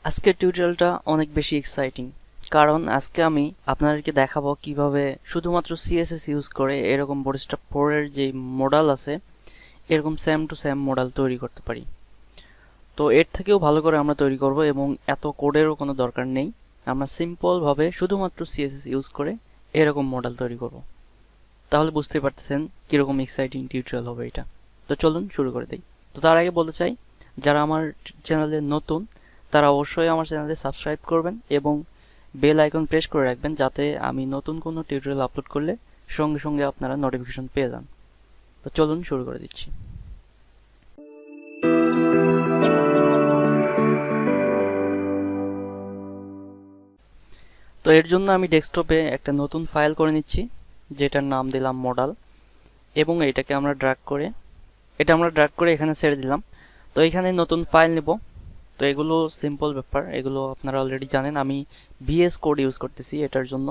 আজকের টিউটোরিয়ালটা অনেক বেশি এক্সাইটিং, কারণ আজকে আমি আপনাদেরকে দেখাবো কিভাবে শুধুমাত্র সিএসএস ইউজ করে এরকম বোটস্ট্র্যাপ 4 এর যে মডেল আছে এরকম সেম টু সেম মডেল তৈরি করতে পারি। তো এর থেকেও ভালো করে আমরা তৈরি করব এবং এত কোডেরও কোনো দরকার নেই। আমরা সিম্পলভাবে শুধুমাত্র সিএসএস ইউজ করে এরকম মডেল তৈরি করব। তাহলে বুঝতে পারতেছেন কীরকম এক্সাইটিং টিউটোরিয়াল হবে এটা। তো চলুন শুরু করে দিই। তো তার আগে বলতে চাই, যারা আমার চ্যানেলে নতুন তারা অবশ্যই আমার চ্যানেলে সাবস্ক্রাইব করবেন এবং বেল আইকন প্রেস করে রাখবেন, যাতে আমি নতুন কোনো টিউটোরিয়াল আপলোড করলে সঙ্গে সঙ্গে আপনারা নোটিফিকেশন পেয়ে যান। তো চলুন শুরু করে দিচ্ছি। তো এর জন্য আমি ডেস্কটপে একটা নতুন ফাইল করে নিচ্ছি, যেটার নাম দিলাম মডাল, এবং এটাকে আমরা ড্র্যাগ করে এখানে ছেড়ে দিলাম। তো এখানে নতুন ফাইল নেব। তো এগুলো সিম্পল ব্যাপার, এগুলো আপনারা অলরেডি জানেন। আমি ভিএস কোড ইউজ করতেছি এটার জন্য।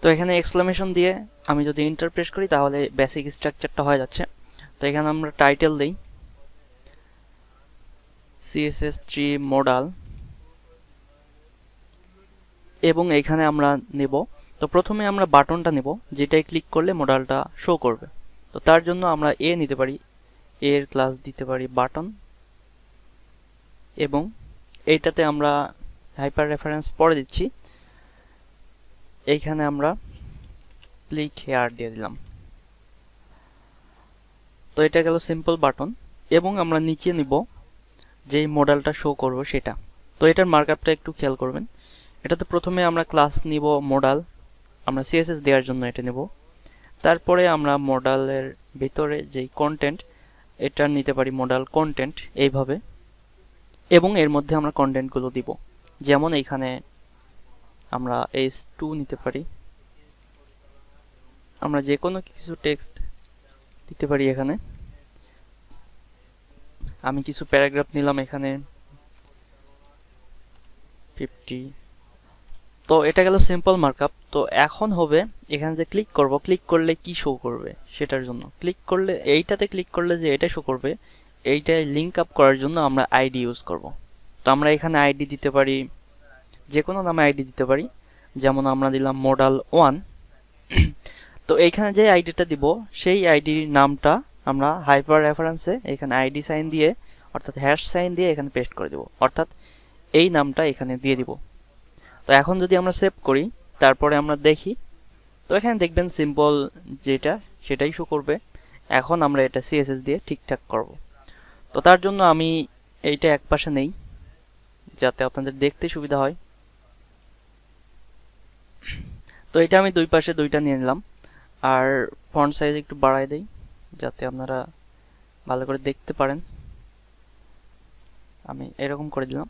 তো এখানে এক্সক্লামেশন দিয়ে আমি যদি এন্টার প্রেস করি তাহলে বেসিক স্ট্রাকচারটা হয়ে যাচ্ছে। তো এখানে আমরা টাইটেল দেই CSS3 মডাল, এবং এখানে আমরা নেব। তো প্রথমে আমরা বাটনটা নেব, যেটাই ক্লিক করলে মডালটা শো করবে। তো তার জন্য আমরা এ নিতে পারি, এর ক্লাস দিতে পারি বাটন, এবং এইটাতে আমরা হাইপার রেফারেন্স পরে দিচ্ছি। এইখানে আমরা ক্লিক হেয়ার দিয়ে দিলাম। তো এটা গেল সিম্পল বাটন, এবং আমরা নিচে নিব যেই মডেলটা শো করব সেটা। তো এটার মার্কআপটা একটু খেয়াল করবেন। এটাতে প্রথমে আমরা ক্লাস নিব মডাল, আমরা সিএসএস দেওয়ার জন্য এটা নেব। তারপরে আমরা মডালের ভিতরে যেই কন্টেন্ট, এটা নিতে পারি মডাল কন্টেন্ট এইভাবে, এবং এর মধ্যে আমরা কন্টেন্টগুলো দিব। যেমন এইখানে আমরা S2 নিতে পারি, আমরা যে কোনো কিছু টেক্সট দিতে পারি। এখানে আমি কিছু প্যারাগ্রাফ নিলাম, এখানে 50। তো এটা গেল সিম্পল মার্কআপ। তো এখন হবে এখানে যে ক্লিক করব, ক্লিক করলে কি শো করবে সেটার জন্য ক্লিক করলে, এইটাতে ক্লিক করলে যে এটা শো করবে, এইটাই লিঙ্ক আপ করার জন্য আমরা আইডি ইউজ করব। তো আমরা এখানে আইডি দিতে পারি, যে কোনো নামে আইডি দিতে পারি। যেমন আমরা দিলাম মডাল 1। তো এইখানে যে আইডিটা দিব সেই আইডির নামটা আমরা হাইপার রেফারেন্সে এখানে আইডি সাইন দিয়ে, অর্থাৎ হ্যাশ সাইন দিয়ে এখানে পেস্ট করে দেব, অর্থাৎ এই নামটা এখানে দিয়ে দিব। তো এখন যদি আমরা সেভ করি, তারপরে আমরা দেখি, তো এখানে দেখবেন সিম্পল যেটা সেটাই শো করবে। এখন আমরা এটা সিএসএস দিয়ে ঠিকঠাক করব। তো তার জন্য আমি এইটা একপাশে নেই, যাতে আপনাদের দেখতে সুবিধা হয়। তো এটা আমি দুই পাশে দুইটা নিয়ে নিলাম, আর ফন্ট সাইজ একটু বাড়াই দেই যাতে আপনারা ভালো করে দেখতে পারেন। আমি এরকম করে দিলাম।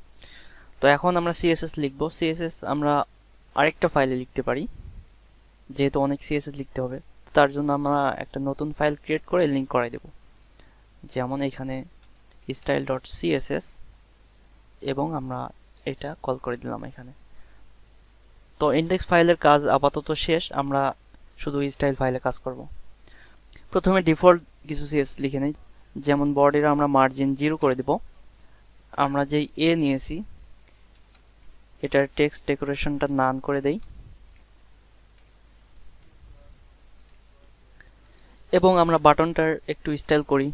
তো এখন আমরা সিএসএস লিখব। সিএসএস আমরা আরেকটা ফাইলে লিখতে পারি, যেহেতু অনেক সিএসএস লিখতে হবে। তার জন্য আমরা একটা নতুন ফাইল ক্রিয়েট করে লিঙ্ক করাই দেব। যেমন এখানে style.css, এবং আমরা এটা কল করে দিলাম এখানে। তো ইন্ডেক্স ফাইলের কাজ আপাতত শেষ, আমরা শুধু স্টাইল ফাইলে কাজ করব। প্রথমে ডিফল্ট কিছু সিএস লিখে নেই। যেমন বডির আমরা মার্জিন 0 করে দেব। আমরা যেই এ নিয়েছি এটার টেক্সট ডেকোরেশনটা নান করে দেই, এবং আমরা বাটনটার একটু স্টাইল করি,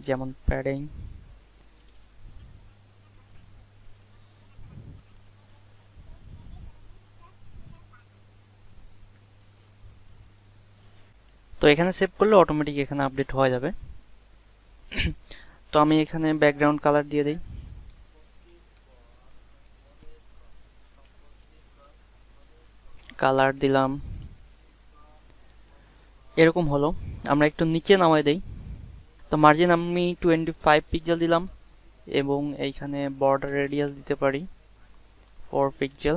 যেমন প্যাডিং। তো এখানে সেভ করলে অটোমেটিক এখানে আপডেট হয়ে যাবে। তো আমি এখানে ব্যাকগ্রাউন্ড কালার দিয়ে দিই। কালার দিলাম, এরকম হলো। আমরা একটু নিচে নামাই দেই। তো মার্জিন আমি 25 পিক্সেল দিলাম, এবং এইখানে বর্ডার রেডিয়াস দিতে পারি 4 পিক্সেল।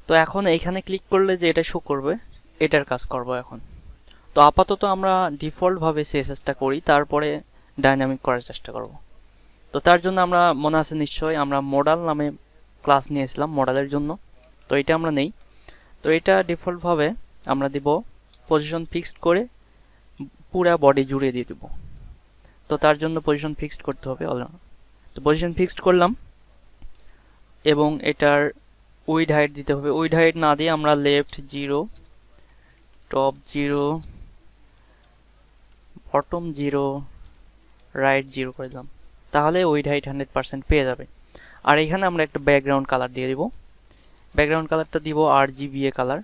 তো এখন এইখানে ক্লিক করলে যে এটা শো করবে, এটার কাজ করব এখন। তো আপাতত আমরা ডিফল্ট ভাবে সিএসএসটা করি, তারপরে ডাইনামিক করার চেষ্টা করব। তো তার জন্য আমরা, মনে আছে নিশ্চয়ই, আমরা মডাল নামে ক্লাস নিয়েছিলাম মডেলের জন্য। তো এটা আমরা নেই। তো এটা ডিফল্ট ভাবে আমরা দিব পজিশন ফিক্সড করে পুরা বডি জুড়ে দিয়ে দেব। তো তার জন্য পজিশন ফিক্সড করতে হবে। তো পজিশন ফিক্সড করলাম, এবং এটার উইড হাইট দিতে হবে। উইড হাইট না দিয়ে আমরা লেফট 0, টপ 0, বটম 0, রাইট 0 করে দিলাম। তাহলে উইড হাইট 100% পেয়ে যাবে। আর এখানে আমরা একটা ব্যাকগ্রাউন্ড কালার দিয়ে দিব। ব্যাকগ্রাউন্ড কালারটা দিব RGBA কালার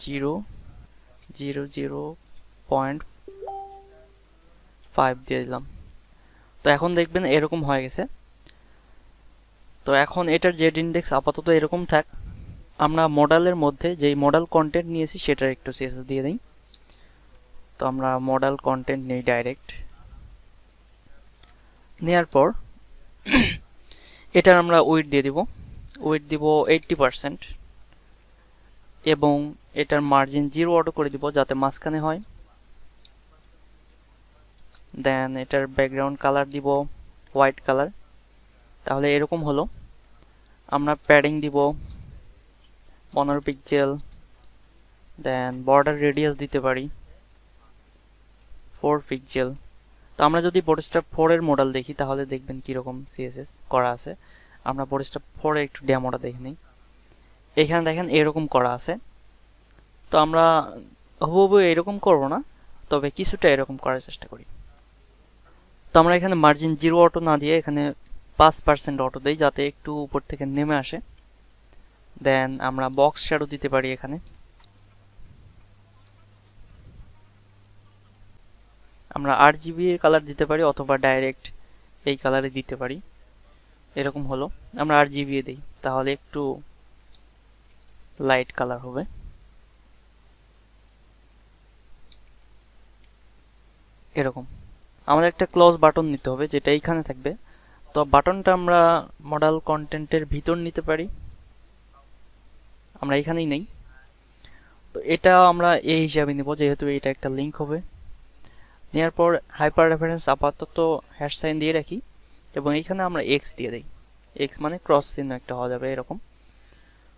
0.0.5 দিয়ে দিলাম। তো এখন দেখবেন এরকম হয়ে গেছে। তো এখন এটার জেড ইন্ডেক্স আপাতত এরকম থাক। আমরা মডেলের মধ্যে যেই মডেল কন্টেন্ট নিয়েছি সেটার একটু CSS দিয়ে দিই। তো আমরা মডেল কন্টেন্ট নেই ডাইরেক্ট। নেওয়ার পর এটার আমরা উইড দিয়ে দিব। উইড দিব 80% এবং এটার মার্জিন 0 অটো করে দিব যাতে মাঝখানে হয়। দেন এটার ব্যাকগ্রাউন্ড কালার দিব হোয়াইট কালার। তাহলে এরকম হলো। আমরা প্যাডিং দিব 15 পিক্সেল। দেন বর্ডার রেডিয়াস দিতে পারি 4 পিক্সেল। তো আমরা যদি বোটস্ট্র্যাপ 4 এর মডেল দেখি তাহলে দেখবেন কিরকম CSS করা আছে। আমরা বোটস্ট্র্যাপ 4 এর একটু ডেমোটা দেখে নিই। এখানে দেখেন এরকম করা আছে। তো আমরা হুবহু এরকম করব না, তবে কিছুটা এরকম করার চেষ্টা করি। তো আমরা এখানে মার্জিন 0 অটো না দিয়ে এখানে 5% অটো দেই যাতে একটু উপর থেকে নেমে আসে। দেন আমরা বক্স শ্যাডো দিতে পারি এখানে। আমরা RGBA কালার দিতে পারি অথবা ডাইরেক্ট এই কালারে দিতে পারি। এরকম হলো। আমরা RGBA দেই তাহলে একটু লাইট কালার হবে। এরকম আমাদের একটা ক্লোজ বাটন নিতে হবে যেটা এইখানে থাকবে। তো বাটনটা আমরা মডেল কন্টেন্টের ভিতর নিতে পারি। আমরা এখানেই নেই। তো এটা আমরা এই হিসাবে নিব যেহেতু এটা একটা লিংক হবে। নেওয়ার পর হাইপার রেফারেন্স আপাতত হ্যাশ সাইন দিয়ে রাখি এবং এখানে আমরা এক্স দিয়ে দিই। এক্স মানে ক্রস চিহ্ন একটা হওয়া যাবে এরকম।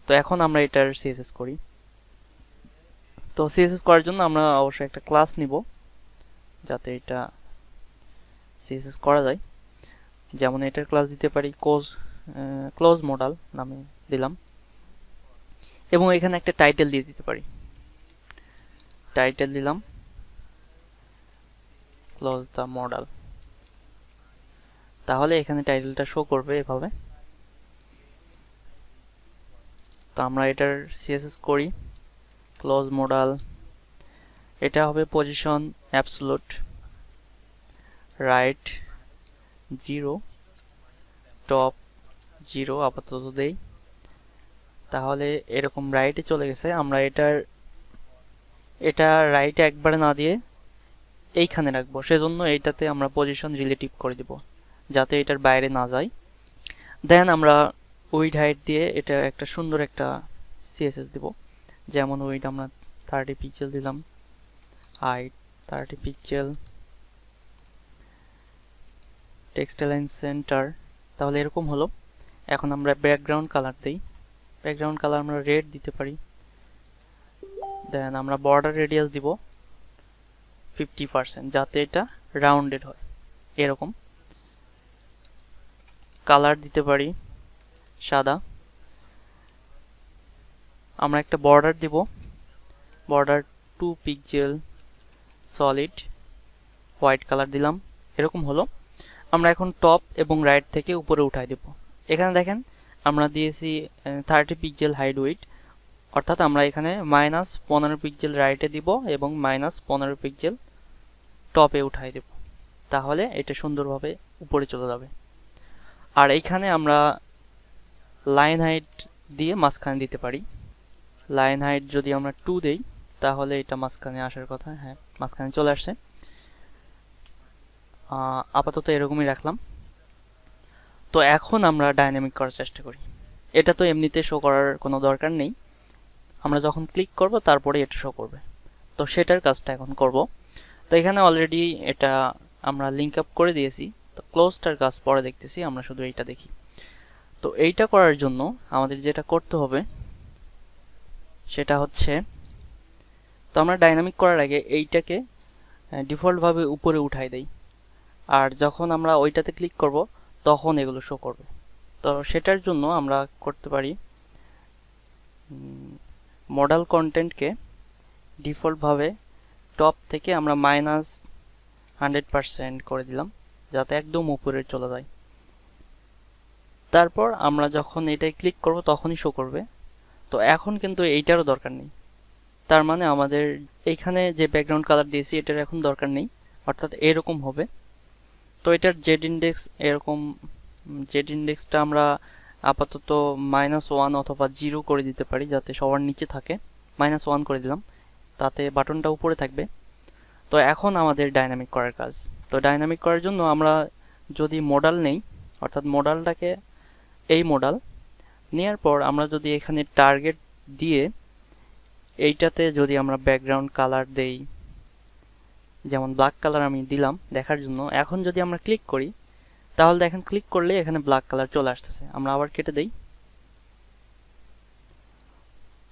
তো এখন আমরা এটার CSS করি। তো CSS করার জন্য আমরা অবশ্যই একটা ক্লাস নিব যাতে এটা CSS করা যায়। যেমন এটার ক্লাস দিতে পারি ক্লোজ মডাল নামে দিলাম এবং এখানে একটা টাইটেল দিয়ে দিতে পারি। টাইটেল দিলাম ক্লোজ দ্য মডেল। তাহলে এখানে টাইটেলটা শো করবে এভাবে। তো আমরা এটার CSS করি ক্লোজ মডেল। এটা হবে পজিশন অ্যাবসোলুট, রাইট 0, টপ 0 আপাতত দেই। তাহলে এরকম রাইটে চলে গেছে। আমরা এটা রাইটে একবারে না দিয়ে এইখানে রাখবো, সেজন্য এইটাতে আমরা পজিশন রিলেটিভ করে দিব যাতে এটার বাইরে না যায়। দেন আমরা উইড হাইট দিয়ে এটা একটা সুন্দর একটা CSS দিব। যেমন উইড আমরা 30 পিক্সেল দিলাম, height 30 pixel, text align centre. তাহলে এরকম হলো। এখন আমরা ব্যাকগ্রাউন্ড কালার দেই। ব্যাকগ্রাউন্ড কালার আমরা রেড দিতে পারি। দেন আমরা বর্ডার রেডিয়াস দিব 50% যাতে এটা রাউন্ডেড হয় এরকম। কালার দিতে পারি সাদা। আমরা একটা বর্ডার দিব, border 2 pixel solid white colour দিলাম। এরকম হলো। আমরা এখন টপ এবং রাইট থেকে উপরে উঠাই দেব। এখানে দেখেন আমরা দিয়েছি 30 পিক্সেল হাইড উইডথ, অর্থাৎ আমরা এখানে -15 পিক্সেল রাইটে দিব এবং -15 পিক্সেল টপে উঠাই দেব। তাহলে এটা সুন্দরভাবে উপরে চলে যাবে। আর এইখানে আমরা লাইন হাইট দিয়ে মাঝখানে দিতে পারি। লাইন হাইট যদি আমরা 2 দেই তাহলে এটা মাঝখানে আসার কথা। হ্যাঁ, মাঝখানে চলে আসছে। আপাতত এরকমই রাখলাম। তো এখন আমরা ডাইনামিক করার চেষ্টা করি। এটা তো এমনিতে শো করার কোনো দরকার নেই, আমরা যখন ক্লিক করব তারপরে এটা শো করবে। তো সেটার কাজটা এখন করব। তো এখানে অলরেডি এটা আমরা লিঙ্ক আপ করে দিয়েছি। তো ক্লোজটার কাজ পরে দেখতেছি, আমরা শুধু এইটা দেখি। তো এইটা করার জন্য আমাদের যেটা করতে হবে সেটা হচ্ছে, তো আমরা ডাইনামিক করার আগে এইটাকে ডিফল্টভাবে উপরে উঠাই দেই। আর যখন আমরা ওইটাতে ক্লিক করব তখন এগুলো শো করবে। তো সেটার জন্য আমরা করতে পারি মডাল কন্টেন্টকে ডিফল্টভাবে টপ থেকে আমরা -100% করে দিলাম, যাতে একদম উপরে চলে যায়। তারপর আমরা যখন এটাই ক্লিক করব তখনই শো করবে। তো এখন কিন্তু এইটারও দরকার নেই, তার মানে আমাদের এইখানে যে ব্যাকগ্রাউন্ড কালার দিয়েছি এটার এখন দরকার নেই, অর্থাৎ এরকম হবে। তো এটার জেড ইন্ডেক্স এরকম, জেড ইন্ডেক্সটা আমরা আপাতত -1 অথবা 0 করে দিতে পারি, যাতে সবার নিচে থাকে। -1 করে দিলাম, তাতে বাটনটা উপরে থাকবে। তো এখন আমাদের ডাইনামিক করার কাজ। তো ডাইনামিক করার জন্য আমরা যদি মডাল নেই, অর্থাৎ মডালটাকে এই মডাল নেওয়ার পর আমরা যদি এখানে টার্গেট দিয়ে এইটাতে যদি আমরা ব্যাকগ্রাউন্ড কালার দেই, যেমন ব্ল্যাক কালার আমি দিলাম দেখার জন্য। এখন যদি আমরা ক্লিক করি তাহলে দেখেন ক্লিক করলে এখানে ব্ল্যাক কালার চলে আসতেছে। আমরা আবার কেটে দেই,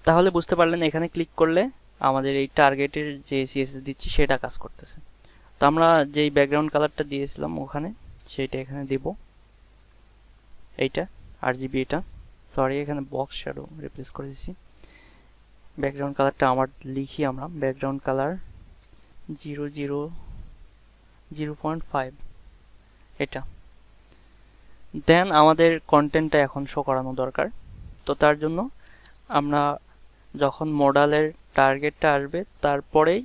তাহলে বুঝতে পারলেন এখানে ক্লিক করলে আমাদের এই টার্গেটের যে সিএসএস দিচ্ছি সেটা কাজ করতেছে। তো আমরা যেই ব্যাকগ্রাউন্ড কালারটা দিয়েছিলাম ওখানে সেইটা এখানে দিব, এইটা আরজিবি, এটা সরি এখানে বক্স শ্যাডো রিপ্লেস করে দিচ্ছি। ব্যাকগ্রাউন্ড কালারটা আমার লিখি আমরা ব্যাকগ্রাউন্ড কালার 0.5 এটা। দেন আমাদের কন্টেন্টটা এখন শো করানো দরকার। তো তার জন্য আমরা যখন মডালের টার্গেটটা আসবে তারপরেই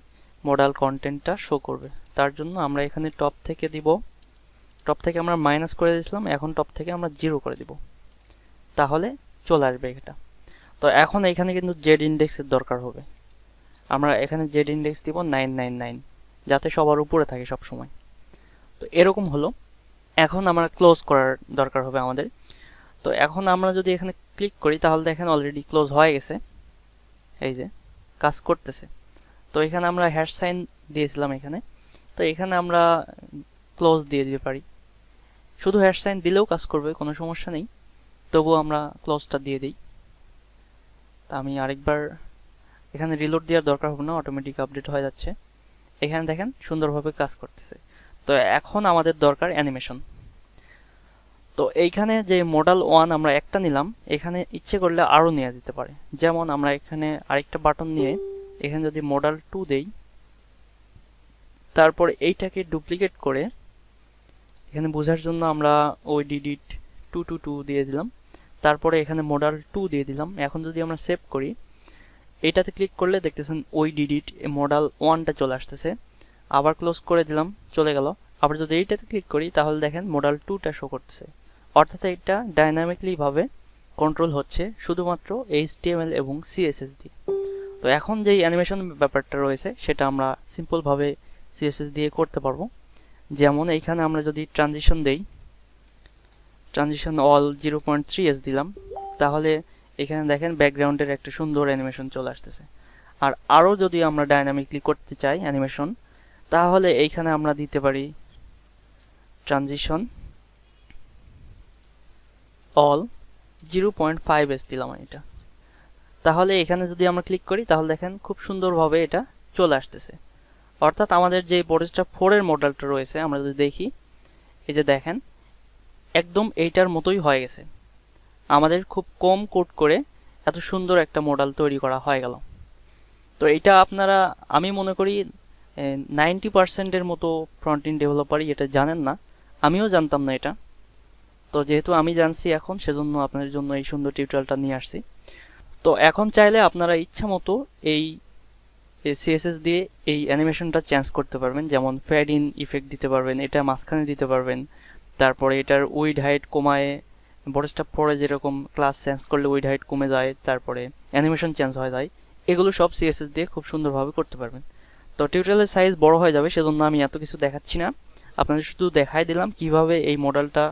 মডাল কন্টেন্টটা শো করবে। তার জন্য আমরা এখানে টপ থেকে দিব, টপ থেকে আমরা মাইনাস করে দিয়েছিলাম, এখন টপ থেকে আমরা 0 করে দিব, তাহলে চলে আসবে এটা। তো এখন এখানে কিন্তু জেড ইন্ডেক্সের দরকার হবে। আমরা এখানে জেড ইন্ডেক্স দিব 999, যাতে সবার উপরে থাকে সব সময়। তো এরকম হলো। এখন আমরা ক্লোজ করার দরকার হবে আমাদের। তো এখন আমরা যদি এখানে ক্লিক করি তাহলে দেখেন অলরেডি ক্লোজ হয়ে গেছে, এই যে কাজ করতেছে। তো এখানে আমরা হ্যাশ সাইন দিয়েছিলাম এখানে, তো এখানে আমরা ক্লোজ দিয়ে দিতে পারি। শুধু হ্যাশ সাইন দিলেও কাজ করবে, কোনো সমস্যা নেই, তবুও আমরা ক্লোজটা দিয়ে দিই। তা আমি আরেকবার এখানে রিলোড দেওয়ার দরকার হবে না, অটোমেটিক আপডেট হয়ে যাচ্ছে। এখানে দেখেন সুন্দরভাবে কাজ করতেছে। তো এখন আমাদের দরকার অ্যানিমেশন। তো এইখানে যে মডাল 1 আমরা একটা নিলাম, এখানে ইচ্ছে করলে আরও নেওয়া যেতে পারে। যেমন আমরা এখানে আরেকটা বাটন নিয়ে এখানে যদি মডাল 2 দেই, তারপর এইটাকে ডুপ্লিকেট করে এখানে বোঝার জন্য আমরা ওই ডিডিট 222 দিয়ে দিলাম, তারপরে এখানে মডাল 2 দিয়ে দিলাম। এখন যদি আমরা সেভ করি, এটাতে ক্লিক করলে দেখতেছেন ওই ডিডিট মডাল 1টা চলে আসতেছে। আবার ক্লোজ করে দিলাম, চলে গেল। আবার যদি এইটাতে ক্লিক করি তাহলে দেখেন মডাল 2টা শো করতেছে, অর্থাৎ এটা ডাইনামিকলি ভাবে কন্ট্রোল হচ্ছে শুধুমাত্র HTML এবং CSS দিয়ে। তো এখন যেই অ্যানিমেশন ব্যাপারটা রয়েছে সেটা আমরা সিম্পলভাবে CSS দিয়ে করতে পারবো। যেমন এইখানে আমরা যদি ট্রানজিশন দেই, ট্রানজিশন অল 0.3s দিলাম, তাহলে এখানে দেখেন ব্যাকগ্রাউন্ডের একটা সুন্দর অ্যানিমেশন চলে আসতেছে। আর আরও যদি আমরা ডাইনামিকলি করতে চাই অ্যানিমেশন, তাহলে এইখানে আমরা দিতে পারি ট্রানজিশন অল 0.5s দিলাম এটা। তাহলে এখানে যদি আমরা ক্লিক করি তাহলে দেখেন খুব সুন্দরভাবে এটা চলে আসতেছে। অর্থাৎ আমাদের যে বোর্ডস্টার 4 এর মডেলটা রয়েছে আমরা যদি দেখি, এই যে দেখেন একদম এইটার মতোই হয়ে গেছে। আমাদের খুব কম কোড করে এত সুন্দর একটা মডেল তৈরি করা হয়ে গেল। তো এটা আপনারা, আমি মনে করি 90%-এর মতো ফ্রন্ট এন্ড ডেভেলপারই এটা জানেন না, আমিও জানতাম না এটা। তো যেহেতু আমি জানছি এখন, সেজন্য আপনাদের জন্য এই সুন্দর টিউটোরিয়ালটা নিয়ে আসছি। তো এখন চাইলে আপনারা ইচ্ছা মতো এই CSS দিয়ে এই অ্যানিমেশনটা চেঞ্জ করতে পারবেন। যেমন ফেড ইন ইফেক্ট দিতে পারবেন, এটা মাঝখানে দিতে পারবেন, তারপরে এটার উইড হাইট কমায়, বড়স্টাপ পরে যেরকম ক্লাস চেঞ্জ করলে উইড হাইট কমে যায়, তারপরে অ্যানিমেশন চেঞ্জ হয়ে যায়, এগুলো সব CSS দিয়ে খুব সুন্দরভাবে করতে পারবেন। তো টিউটোরিয়ালের সাইজ বড় হয়ে যাবে, সেজন্য আমি এত কিছু দেখাচ্ছি না, আপনাদের শুধু দেখাই দিলাম কিভাবে এই মডেলটা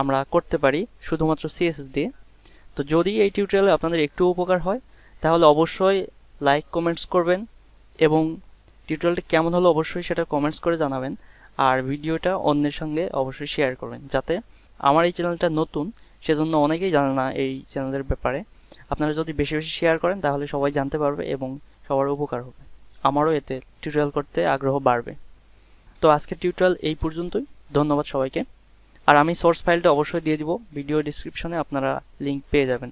আমরা করতে পারি শুধুমাত্র CSS দিয়ে। তো যদি এই টিউটোরিয়ালে আপনাদের একটু উপকার হয় তাহলে অবশ্যই লাইক কমেন্টস করবেন, এবং টিউটোরিয়ালটা কেমন হলো অবশ্যই সেটা কমেন্টস করে জানাবেন। আর ভিডিওটা অন্যের সঙ্গে অবশ্যই শেয়ার করবেন, যাতে আমার এই চ্যানেলটা নতুন, সেজন্য অনেকেই জানে না এই চ্যানেলের ব্যাপারে। আপনারা যদি বেশি বেশি শেয়ার করেন তাহলে সবাই জানতে পারবে এবং সবার উপকার হবে, আমারও এতে টিউটোরিয়াল করতে আগ্রহ বাড়বে। তো আজকের টিউটোরিয়াল এই পর্যন্তই, ধন্যবাদ সবাইকে। আর আমি সোর্স ফাইলটা অবশ্যই দিয়ে দিব ভিডিও ডিসক্রিপশনে, আপনারা লিংক পেয়ে যাবেন।